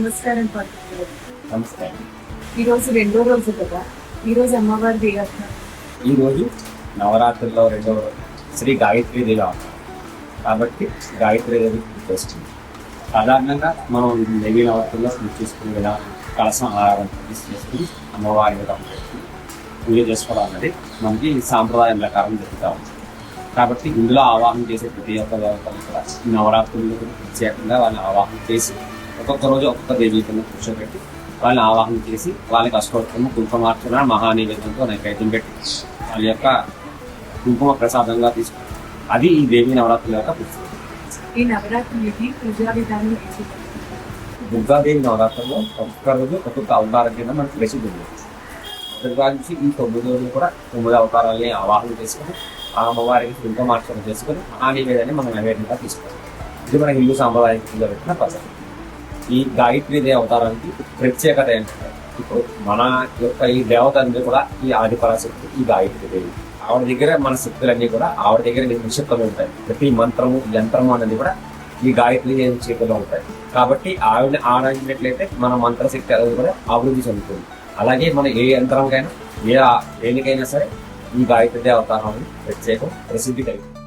నమస్కారం పడుతుంది. నమస్తే అండి. ఈరోజు రెండో రోజు కదా, ఈరోజు అమ్మవారి దేవత. ఈరోజు నవరాత్రుల్లో రెండవ రోజు శ్రీ గాయత్రీ దేవి అవతారం కాబట్టి గాయత్రీ దేవి పూజ చేస్తుంది. సాధారణంగా మనం దేవీ నవరాత్రుల్లో పూజ చేసుకునే విధానం కలసం ఆహారం చేసుకుని అమ్మవారి మీద పూజ చేసుకోవడం అన్నది మనకి సాంప్రదాయం ప్రకారం జరుగుతూ ఉంటుంది. కాబట్టి ఇందులో ఆవాహన చేసే ప్రతి ఒక్క దేవతలు కూడా ఈ నవరాత్రుల్లో ప్రత్యేకంగా వాళ్ళని ఆవాహన చేసి ఒక్కొక్క రోజు ఒక్కొక్క దేవీ కింద కూర్చోబెట్టి వాళ్ళని ఆవాహన చేసి వాళ్ళకి అష్టోత్తమ కుంకుమార్చన మహానైవేద్యంతో నైవేద్యం పెట్టి వాళ్ళ యొక్క కుంకుమ ప్రసాదంగా తీసుకుంటారు. అది ఈ దేవీ నవరాత్రుల యొక్క పూజ. ఈ నవరాత్రులకి పూజా విధానం దుర్గాదేవి నవరాత్రుల్లో ఒక్కొక్క రోజు ఒక్కొక్క అవతారం కింద మనకు ప్రసిద్ధి ఉంది. దుర్గా నుంచి ఈ 9 రోజులు కూడా 9 అవతారాలని ఆవాహన చేసుకుని ఆ అమ్మవారికి కుంకుమార్చన చేసుకుని మహానైవేద్యాన్ని మనం నైవేద్యంగా తీసుకోవాలి. ఇది మన హిందూ సాంప్రదాయం కింద పెట్టిన పద్ధతి. ఈ గాయత్రీ దేవి అవతారానికి ప్రత్యేకత ఏంటంటే ఇప్పుడు మన యొక్క ఈ దేవత అనేది కూడా ఈ ఆదిపరాశక్తి ఈ గాయత్రీ దేవి. ఆవిడ దగ్గర మన శక్తులన్నీ కూడా ఆవిడ దగ్గర నిక్షిప్తమై ఉంటాయి. ప్రతి మంత్రము యంత్రము అనేది కూడా ఈ గాయత్రీ దేవి చేతిలో ఉంటాయి. కాబట్టి ఆవిడని ఆరాధించినట్లయితే మన మంత్రశక్తి అనేది కూడా అభివృద్ధి చెందుతుంది. అలాగే మన ఏ యంత్రంకైనా దేనికైనా సరే ఈ గాయత్రీ దేవి అవతారం ప్రత్యేకం ప్రసిద్ధి కలిగింది.